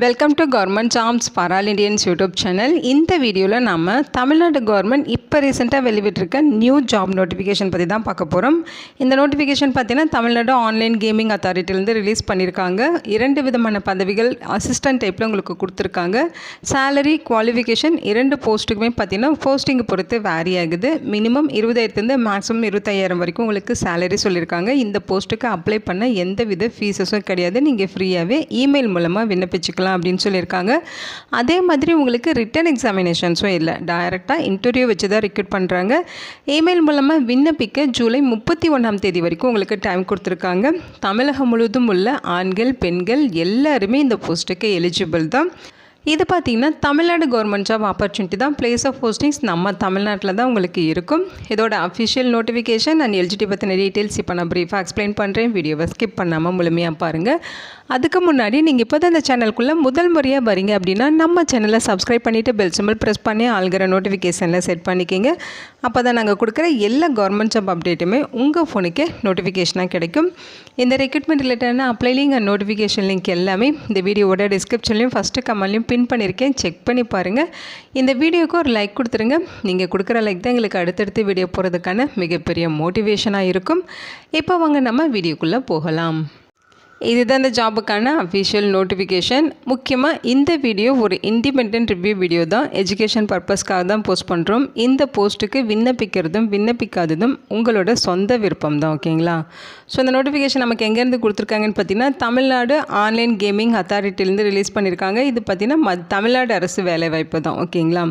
Welcome to government jobs for Indians YouTube channel. இந்த வீடியோவில் நம்ம தமிழ்நாடு கவர்மெண்ட் இப்போ ரீசெண்டாக வெளியிட்டிருக்க நியூ ஜாப் நோட்டிஃபிகேஷன் பற்றி தான் பார்க்க போகிறோம். இந்த நோட்டிஃபிகேஷன் பார்த்தீங்கன்னா தமிழ்நாடு ஆன்லைன் கேமிங் அத்தாரிட்டிலேருந்து ரிலீஸ் பண்ணியிருக்காங்க. 2 விதமான பதவிகள் அசிஸ்டன்ட் டைப்பில் உங்களுக்கு கொடுத்துருக்காங்க. சேலரி குவாலிஃபிகேஷன் 2 போஸ்ட்டுக்குமே பார்த்தீங்கன்னா போஸ்டிங் பொறுத்து வேரி ஆகுது. மினிமம் 20,000 மேக்ஸிமம் 25,000 வரைக்கும் உங்களுக்கு சேலரி சொல்லியிருக்காங்க. இந்த போஸ்ட்டுக்கு அப்ளை பண்ண எந்த வித ஃபீஸஸும் கிடையாது. நீங்கள் ஃப்ரீயாகவே இமெயில் மூலமாக விண்ணப்பிச்சுக்கலாம் அப்படின்னு சொல்லியிருக்காங்க. அதே மாதிரி உங்களுக்கு ரிட்டன் எக்ஸாமினேஷன்ஸும் இல்லை, டைரெக்டாக இன்டர்வியூ வச்சு தான் ரெக்ரூட் பண்ணுறாங்க. இமெயில் மூலமாக விண்ணப்பிக்க ஜூலை 31ஆம் தேதி வரைக்கும் உங்களுக்கு டைம் கொடுத்துருக்காங்க. தமிழகம் முழுவதும் உள்ள ஆண்கள் பெண்கள் எல்லாருமே இந்த போஸ்ட்டுக்கு எலிஜிபிள் தான். இது பார்த்திங்கன்னா தமிழ்நாடு கவர்மெண்ட் ஜாப் ஆப்பர்ச்சுனிட்டி தான். பிளேஸ் ஆஃப் போஸ்டிங்ஸ் நம்ம தமிழ்நாட்டில் தான் உங்களுக்கு இருக்கும். இதோட அஃபிஷியல் நோட்டிஃபிகேஷன் அண்ட் எலிஜிபிலிட்டி பற்றின டீட்டெயில்ஸ் இப்போ நான் ப்ரீஃபாக எக்ஸ்பிளைன் பண்ணுறேன். வீடியோவை ஸ்கிப் பண்ணாமல் முழுமையாக பாருங்கள். அதுக்கு முன்னாடி நீங்கள் இப்போ தான் இந்த சேனலுக்குள்ளே முதல் முறையாக வரீங்க அப்படின்னா நம்ம சேனலை சப்ஸ்கிரைப் பண்ணிவிட்டு பெல் சிம்பிள் ப்ரெஸ் பண்ணி ஆள்கிற நோட்டிஃபிகேஷனில் செட் பண்ணிக்கிங்க. அப்போ தான் நாங்கள் கொடுக்குற எல்லா கவர்மெண்ட் ஜாப் அப்டேட்டுமே உங்கள் ஃபோனுக்கு நோட்டிஃபிகேஷனாக கிடைக்கும். இந்த ரெக்ரூட்மெண்ட் ரிலேட்டடான apply link and notification link எல்லாமே இந்த வீடியோவோட டிஸ்கிரிப்ஷன்லையும் ஃபஸ்ட்டு கமெண்ட்லையும் பின் பண்ணியிருக்கேன். செக் பண்ணி பாருங்கள். இந்த வீடியோவுக்கு ஒரு லைக் கொடுத்துருங்க. நீங்கள் கொடுக்குற லைக் தான் எங்களுக்கு அடுத்தடுத்து வீடியோ போகிறதுக்கான மிகப்பெரிய மோட்டிவேஷனாக இருக்கும். இப்போ வாங்க நம்ம வீடியோக்குள்ளே போகலாம். இதுதான் இந்த ஜாபுக்கான அஃபிஷியல் நோட்டிஃபிகேஷன். முக்கியமாக இந்த வீடியோ ஒரு இண்டிபெண்டன்ட் ரிவ்யூ வீடியோ தான். எஜுகேஷன் பர்பஸ்க்காக தான் போஸ்ட் பண்ணுறோம். இந்த போஸ்ட்டுக்கு விண்ணப்பிக்கிறதும் விண்ணப்பிக்காததும் உங்களோட சொந்த விருப்பம் தான். ஓகேங்களா? ஸோ இந்த நோட்டிஃபிகேஷன் நமக்கு எங்கேருந்து கொடுத்துருக்காங்கன்னு பார்த்தீங்கன்னா தமிழ்நாடு ஆன்லைன் கேமிங் அத்தாரிட்டிலேருந்து ரிலீஸ் பண்ணியிருக்காங்க. இது பார்த்திங்கன்னா தமிழ்நாடு அரசு வேலைவாய்ப்பு தான். ஓகேங்களா?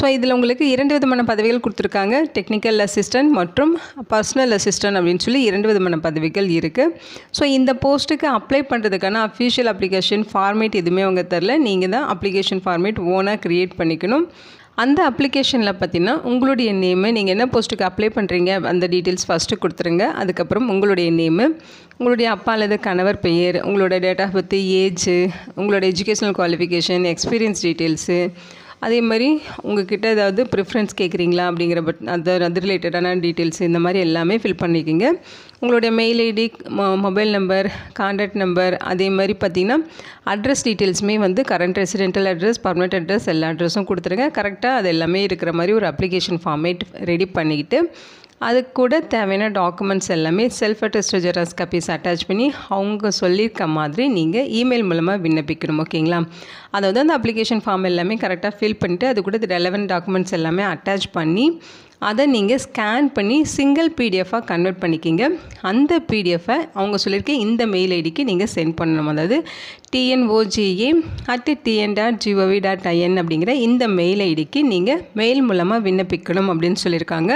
ஸோ இதில் உங்களுக்கு 2 விதமான பதவிகள் கொடுத்துருக்காங்க. டெக்னிக்கல் அசிஸ்டன்ட் மற்றும் பர்சனல் அசிஸ்டன்ட் அப்படின்னு சொல்லி 2 விதமான பதவிகள் இருக்குது. ஸோ இந்த போஸ்ட்டுக்கு அப்ளை பண்ணுறதுக்கான அஃபிஷியல் அப்ளிகேஷன் ஃபார்மேட் எதுவுமே அவங்க தரல. நீங்கள் தான் அப்ளிகேஷன் ஃபார்மேட் ஓனாக க்ரியேட் பண்ணிக்கணும். அந்த அப்ளிகேஷனில் பார்த்தீங்கன்னா உங்களுடைய நேமு, நீங்கள் என்ன போஸ்ட்டுக்கு அப்ளை பண்ணுறீங்க அந்த டீட்டெயில்ஸ் ஃபஸ்ட்டு கொடுத்துருங்க. அதுக்கப்புறம் உங்களுடைய நேமு, உங்களுடைய அப்பா அல்லது கணவர் பெயர், உங்களோட டேட் ஆஃப் பர்த், ஏஜு, உங்களோட எஜுகேஷனல் குவாலிஃபிகேஷன், எக்ஸ்பீரியன்ஸ் டீட்டெயில்ஸு, அதே மாதிரி உங்கள்கிட்ட ஏதாவது ப்ரிஃபரன்ஸ் கேட்குறீங்களா அப்படிங்கிற அது ரிலேட்டடான டீட்டெயில்ஸ் இந்த மாதிரி எல்லாமே ஃபில் பண்ணிக்கிங்க. உங்களுடைய mail ID, mobile number, contact number, அதே மாதிரி பார்த்திங்கன்னா அட்ரஸ் டீட்டெயில்ஸுமே current residential address, permanent address எல்லா அட்ரஸும் கொடுத்துருங்க. கரெக்டாக அது எல்லாமே இருக்கிற மாதிரி ஒரு அப்ளிகேஷன் ஃபார்மேட் ரெடி பண்ணிக்கிட்டு அதுக்கு கூட தேவையான டாக்குமெண்ட்ஸ் எல்லாமே self attest xerox copies attach பண்ணி அவங்க சொல்லியிருக்க மாதிரி நீங்கள் இமெயில் மூலமாக விண்ணப்பிக்கணும். ஓகேங்களா? அதாவது அந்த அப்ளிகேஷன் ஃபார்ம் எல்லாமே கரெக்டாக ஃபில் பண்ணிவிட்டு அது கூட ரெலவெண்ட் டாக்குமெண்ட்ஸ் எல்லாமே அட்டாச் பண்ணி அதை நீங்கள் ஸ்கேன் பண்ணி சிங்கிள் பிடிஎஃபாக கன்வெர்ட் பண்ணிக்கிங்க. அந்த பிடிஎஃபை அவங்க சொல்லியிருக்க இந்த மெயில் ஐடிக்கு நீங்கள் சென்ட் பண்ணணும். அதாவது tnoga@tn.gov.in அப்படிங்கிற இந்த மெயில் ஐடிக்கு நீங்கள் மெயில் மூலமாக விண்ணப்பிக்கணும் அப்படின்னு சொல்லியிருக்காங்க.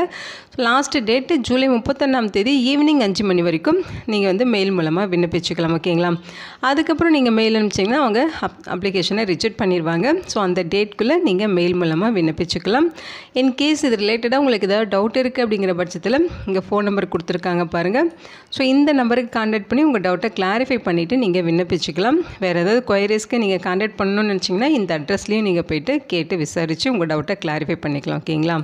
லாஸ்ட் டேட்டு ஜூலை 31ஆம் தேதி ஈவினிங் 5 மணி வரைக்கும் நீங்கள் மெயில் மூலமாக விண்ணப்பிச்சுக்கலாம். ஓகேங்களா? அதுக்கப்புறம் நீங்கள் மெயில் அனுப்பிச்சிங்கன்னா அவங்க அப்ளிகேஷனை ரிஜெக்ட் பண்ணிடுவாங்க. ஸோ அந்த டேட்குள்ளே நீங்கள் மெயில் மூலமாக விண்ணப்பிச்சுக்கலாம். இன்கேஸ் இது ரிலேட்டடாக உங்களுக்கு ஏதாவது டவுட் இருக்குது அப்படிங்கிற பட்சத்தில் இங்கே ஃபோன் நம்பர் கொடுத்துருக்காங்க பாருங்கள். ஸோ இந்த நம்பருக்கு கான்டாக்ட் பண்ணி உங்கள் டவுட்டை கிளாரிஃபை பண்ணிவிட்டு நீங்கள் விண்ணப்பிச்சுக்கலாம். வேறு ஏதாவது கொயரிஸ்க்கு நீங்கள் கான்டாக்ட் பண்ணணும்னு நினச்சிங்கன்னா இந்த அட்ரஸ்லேயும் நீங்கள் போய்ட்டு கேட்டு விசாரித்து உங்கள் டவுட்டை கிளாரிஃபை பண்ணிக்கலாம். ஓகேங்களா?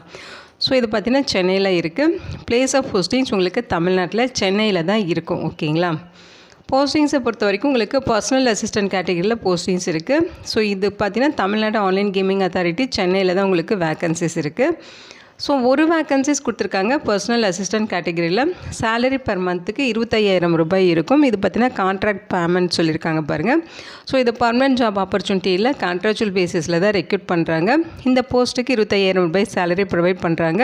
ஸோ இது பார்த்திங்கன்னா சென்னையில் இருக்குது. பிளேஸ் ஆஃப் போஸ்டிங்ஸ் உங்களுக்கு தமிழ்நாட்டில் சென்னையில் தான் இருக்கும். ஓகேங்களா? போஸ்டிங்ஸை பொறுத்த வரைக்கும் உங்களுக்கு பர்சனல் அசிஸ்டன்ட் கேட்டகரியில் போஸ்டிங்ஸ் இருக்குது. ஸோ இது பார்த்திங்கன்னா தமிழ்நாடு ஆன்லைன் கேமிங் அத்தாரிட்டி சென்னையில் தான் உங்களுக்கு வேக்கன்சிஸ் இருக்குது. ஸோ ஒரு வேக்கன்சிஸ் கொடுத்துருக்காங்க பர்சனல் அசிஸ்டன்ட் கேட்டகரியில். சேலரி பர் மந்த்துக்கு 25,000 ரூபாய் இருக்கும். இது பார்த்தீங்கன்னா கான்ட்ராக்ட் பேமெண்ட் சொல்லியிருக்காங்க பாருங்கள். ஸோ இது பர்மனெண்ட் ஜாப் ஆப்பர்ச்சுனிட்டியில் கான்ட்ராக்சுவல் பேசிஸில் தான் ரெக்ரூட் பண்ணுறாங்க. இந்த போஸ்ட்டுக்கு 25,000 ரூபாய் சேலரி ப்ரொவைட் பண்ணுறாங்க.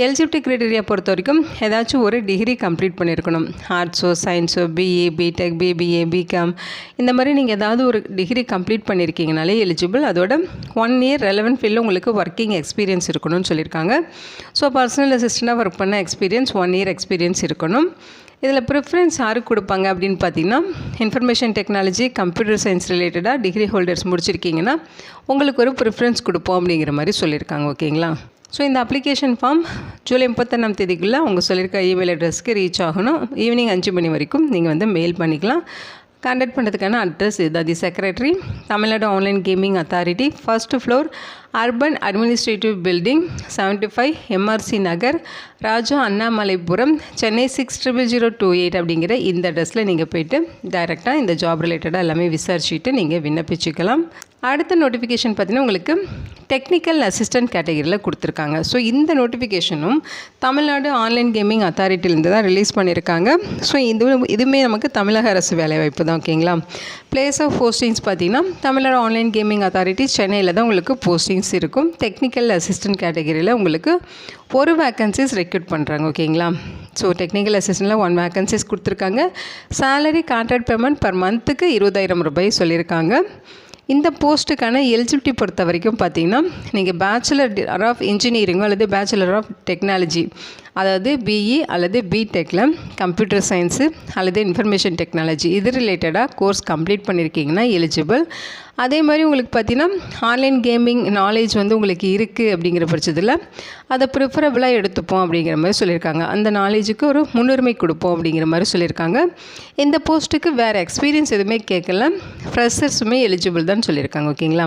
எலிஜிபிலிட்டி க்ரைட்டீரியா பொறுத்த வரைக்கும் ஏதாச்சும் ஒரு டிகிரி கம்ப்ளீட் பண்ணியிருக்கணும். ஆர்ட்ஸோ சயின்ஸோ பிஏ பிடெக் பிபிஏ பிகாம் இந்த மாதிரி நீங்கள் ஏதாவது ஒரு டிகிரி கம்ப்ளீட் பண்ணியிருக்கீங்கனாலே எலிஜிபிள். அதோட 1 இயர் ரெலவெண்ட் ஃபீல்டில் உங்களுக்கு ஒர்க்கிங் எக்ஸ்பீரியன்ஸ் இருக்கணும்னு சொல்லியிருக்காங்க. ஸோ பர்சனல் அசிஸ்டண்ட்டாக ஒர்க் பண்ண எக்ஸ்பீரியன்ஸ் 1 இயர் எக்ஸ்பீரியன்ஸ் இருக்கணும். இதில் ப்ரிஃபரன்ஸ் யாருக்கு கொடுப்பாங்க அப்படின்னு பார்த்தீங்கன்னா இன்ஃபர்மேஷன் டெக்னாலஜி, கம்ப்யூட்டர் சயின்ஸ் ரிலேட்டடாக டிகிரி ஹோல்டர்ஸ் முடிச்சிருக்கீங்கன்னா உங்களுக்கு ஒரு ப்ரிஃபரன்ஸ் கொடுப்போம் அப்படிங்கிற மாதிரி சொல்லியிருக்காங்க. ஓகேங்களா? ஸோ இந்த அப்ளிகேஷன் ஃபார்ம் ஜூலை 31ஆம் தேதிக்குள்ளே அவங்க சொல்லியிருக்க இமெயில் அட்ரஸ்க்கு ரீச் ஆகணும். ஈவினிங் 5 மணி வரைக்கும் நீங்கள் மெயில் பண்ணிக்கலாம். கான்டாக்ட் பண்ணுறதுக்கான அட்ரஸ் இது. The secretary, Tamil Nadu online gaming authority, 1st floor, urban administrative building 75 MRC Nagar, Raja Annamalaipuram, Chennai 600028 அப்படிங்கிற இந்த அட்ரஸில் நீங்கள் போய்ட்டு டைரெக்டாக இந்த ஜாப் ரிலேட்டடாக எல்லாமே விசாரிச்சுட்டு நீங்கள் விண்ணப்பிச்சுக்கலாம். அடுத்த நோட்டிஃபிகேஷன் பார்த்தீங்கன்னா உங்களுக்கு டெக்னிக்கல் அசிஸ்டன்ட் கேட்டகரியில் கொடுத்துருக்காங்க. ஸோ இந்த நோட்டிஃபிகேஷனும் தமிழ்நாடு ஆன்லைன் கேமிங் அத்தாரிட்டிலேருந்து தான் ரிலீஸ் பண்ணியிருக்காங்க. ஸோ இதுவுமே நமக்கு தமிழக அரசு வேலைவாய்ப்பு தான். ஓகேங்களா. பிளேஸ் ஆஃப் போஸ்டிங்ஸ் பார்த்தீங்கன்னா தமிழ்நாடு ஆன்லைன் கேமிங் அத்தாரிட்டி சென்னையில் தான் உங்களுக்கு போஸ்டிங்ஸ் இருக்கும். டெக்னிக்கல் அசிஸ்டன்ட் கேட்டகரியில் உங்களுக்கு ஒரு வேக்கன்சிஸ் ரெக்ரூட் பண்ணுறாங்க. ஓகேங்களா. ஸோ டெக்னிக்கல் அசிஸ்டண்ட்டில் 1 வேக்கன்சிஸ் கொடுத்துருக்காங்க. சேலரி கான்ட்ராக்ட் பேமெண்ட் பர் மந்த்துக்கு 20,000 ரூபாய் சொல்லியிருக்காங்க. இந்த போஸ்ட்டுக்கான எலிஜிபிலிட்டி பொறுத்த வரைக்கும் பார்த்தீங்கன்னா நீங்கள் பேச்சுலர் ஆஃப் இன்ஜினியரிங்கோ அல்லது பேச்சுலர் ஆஃப் டெக்னாலஜி, அதாவது பிஇ அல்லது பிடெக்கில் கம்ப்யூட்டர் சயின்ஸு அல்லது இன்ஃபர்மேஷன் டெக்னாலஜி இது ரிலேட்டடாக கோர்ஸ் கம்ப்ளீட் பண்ணியிருக்கீங்கன்னா எலிஜிபிள். அதே மாதிரி உங்களுக்கு பார்த்தீங்கன்னா ஆன்லைன் கேமிங் நாலேஜ் உங்களுக்கு இருக்குது அப்படிங்கிற பட்சத்தில் அதை ப்ரிஃபரபிளாக எடுத்துப்போம் அப்படிங்கிற மாதிரி சொல்லியிருக்காங்க. அந்த நாலேஜுக்கு ஒரு முன்னுரிமை கொடுப்போம் அப்படிங்கிற மாதிரி சொல்லியிருக்காங்க. இந்த போஸ்ட்டுக்கு வேறு எக்ஸ்பீரியன்ஸ் எதுவுமே கேட்கல, ஃப்ரெஷர்ஸுமே எலிஜிபிள் தான் சொல்லியிருக்காங்க. ஓகேங்களா.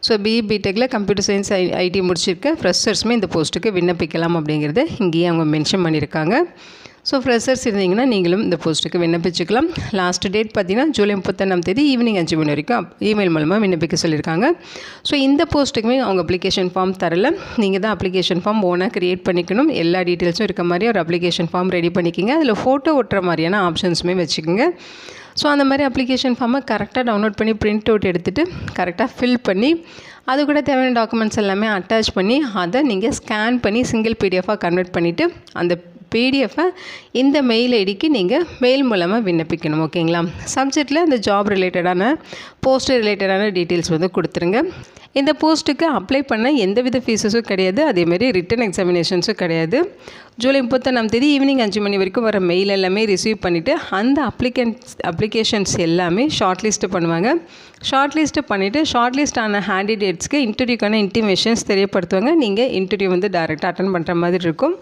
ஸோ பிஇ பிடெக்கில் கம்ப்யூட்டர் சயின்ஸ் ஐடி முடிச்சிருக்க ஃப்ரெஷர்ஸுமே இந்த போஸ்ட்டுக்கு விண்ணப்பிக்கலாம் அப்படிங்கிறத இங்கேயே அவங்க மென்ஷன் பண்ணியிருக்காங்க. ஸோ ஃப்ரெஷர்ஸ் இருந்தீங்கன்னா நீங்களும் இந்த போஸ்ட்டுக்கு விண்ணப்பிச்சுக்கலாம். லாஸ்ட் டேட் பார்த்தீங்கன்னா ஜூலை 31 ஈவினிங் 5 மணி வரைக்கும் இமெயில் மூலமாக விண்ணப்பிக்க சொல்லியிருக்காங்க. ஸோ இந்த போஸ்ட்டுக்குமே அவங்க அப்ளிகேஷன் ஃபார்ம் தரல, நீங்கள் தான் அப்ளிகேஷன் ஃபார்ம் ஓனாக க்ரியேட் பண்ணிக்கணும். எல்லா டீட்டெயில்ஸும் இருக்க மாதிரி ஒரு அப்ளிகேஷன் ஃபார்ம் ரெடி பண்ணிக்கிங்க. அதில் ஃபோட்டோ ஒட்டுற மாதிரியான ஆப்ஷன்ஸுமே வச்சுக்கோங்க. ஸோ அந்த மாதிரி அப்ளிகேஷன் ஃபார்மை கரெக்டாக டவுன்லோட் பண்ணி பிரிண்ட் அவுட் எடுத்துகிட்டு கரெக்டாக ஃபில் பண்ணி அது கூட தேவையான டாக்குமெண்ட்ஸ் எல்லாமே அட்டாச் பண்ணி அதை நீங்கள் ஸ்கேன் பண்ணி சிங்கிள் பிடிஎஃபாக கன்வெர்ட் பண்ணிவிட்டு அந்த பிடிஎஃபை இந்த மெயில் ஐடிக்கு நீங்கள் மெயில் மூலமாக விண்ணப்பிக்கணும். ஓகேங்களா. சப்ஜெக்டில் இந்த ஜாப் ரிலேட்டடான போஸ்ட் ரிலேட்டடான டீட்டெயில்ஸ் கொடுத்துருங்க. இந்த போஸ்ட்டுக்கு அப்ளை பண்ண எந்தவித ஃபீஸஸும் கிடையாது, அதேமாதிரி ரிட்டன் எக்ஸாமினேஷன்ஸும் கிடையாது. ஜூலை 31 ஈவினிங் 5 மணி வரைக்கும் வர மெயில் எல்லாமே ரிசீவ் பண்ணிவிட்டு அந்த அப்ளிகேஷன்ஸ் எல்லாமே ஷார்ட் லிஸ்ட்டு பண்ணுவாங்க. ஷார்ட் லிஸ்ட்டு பண்ணிவிட்டு ஷார்ட் லிஸ்ட் ஆன கேண்டிடேட்ஸ்க்கு இன்டர்வியூக்கான இன்டிமேஷன்ஸ் தெரியப்படுத்துவாங்க. நீங்கள் இன்டர்வியூ டைரெக்டாக அட்டன் பண்ணுற மாதிரி இருக்கும்.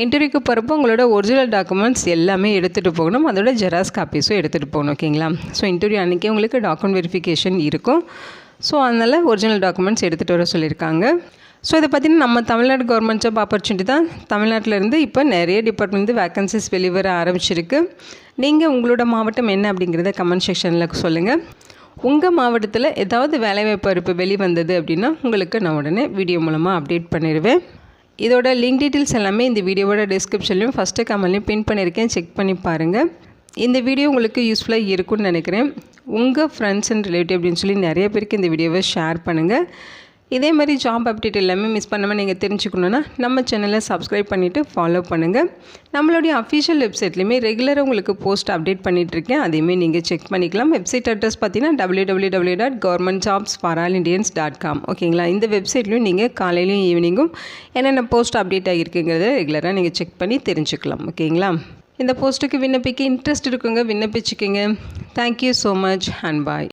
இன்டர்வியூக்கு போகிறப்போ உங்களோட ஒரிஜினல் டாக்குமெண்ட்ஸ் எல்லாமே எடுத்துகிட்டு போகணும், அதோட ஜெராக்ஸ் காப்பீஸும் எடுத்துகிட்டு போகணும். ஓகேங்களா. ஸோ இன்டர்வியூ அன்றைக்கி உங்களுக்கு டாக்குமெண்ட் வெரிஃபிகேஷன் இருக்கும். ஸோ அதனால் ஒரிஜினல் டாக்குமெண்ட்ஸ் எடுத்துகிட்டு வர சொல்லியிருக்காங்க. ஸோ இதை பார்த்திங்கன்னா நம்ம தமிழ்நாடு கவர்மெண்ட் ஜாப் ஆப்பர்ச்சுனிட்டி தான். தமிழ்நாட்டிலேருந்து இப்போ நிறைய டிபார்ட்மெண்ட் வேக்கன்சிஸ் வெளிவர ஆரம்பிச்சிருக்கு. நீங்கள் உங்களோட மாவட்டம் என்ன அப்படிங்கிறத கமெண்ட் செக்ஷனில் சொல்லுங்கள். உங்கள் மாவட்டத்தில் ஏதாவது வேலைவாய்ப்பு அறிவிப்பு வெளிவந்தது அப்படின்னா உங்களுக்கு நான் உடனே வீடியோ மூலமாக அப்டேட் பண்ணிடுவேன். இதோட லிங்க் டீட்டெயில்ஸ் எல்லாமே இந்த வீடியோவோட டிஸ்கிரிப்ஷன்லையும் ஃபஸ்ட்டு கமெண்ட்லையும் பின் பண்ணியிருக்கேன், செக் பண்ணி பாருங்கள். இந்த வீடியோ உங்களுக்கு யூஸ்ஃபுல்லாக இருக்கும்னு நினைக்கிறேன். உங்கள் ஃப்ரெண்ட்ஸ் அண்ட் ரிலேட்டிவ் அப்படின்னு சொல்லி நிறைய பேருக்கு இந்த வீடியோவை ஷேர் பண்ணுங்கள். இதே மாதிரி ஜாப் அப்டேட் எல்லாமே மிஸ் பண்ணாமல் நீங்கள் தெரிஞ்சுக்கணுன்னா நம்ம சேனலை சப்ஸ்கிரைப் பண்ணிவிட்டு ஃபாலோ பண்ணுங்கள். நம்மளுடைய அஃபிஷியல் வெப்சைட்லேயுமே ரெகுலராக உங்களுக்கு போஸ்ட் அப்டேட் பண்ணிகிட்ருக்கேன், அதையுமே நீங்கள் செக் பண்ணிக்கலாம். வெப்சைட் அட்ரஸ் பார்த்தீங்கன்னா www.governmentjobsforalindians.com. ஓகேங்களா. இந்த வெப்சைட்லையும் நீங்கள் காலையிலையும் ஈவினிங்கும் என்னென்ன போஸ்ட் அப்டேட் ஆகியிருக்குங்கிறத ரெகுலராக நீங்கள் செக் பண்ணி தெரிஞ்சுக்கலாம். ஓகேங்களா. இந்த போஸ்ட்டுக்கு விண்ணப்பிக்க இன்ட்ரெஸ்ட் இருக்குங்க, விண்ணப்பிச்சுக்கிங்க. Thank you so much and bye.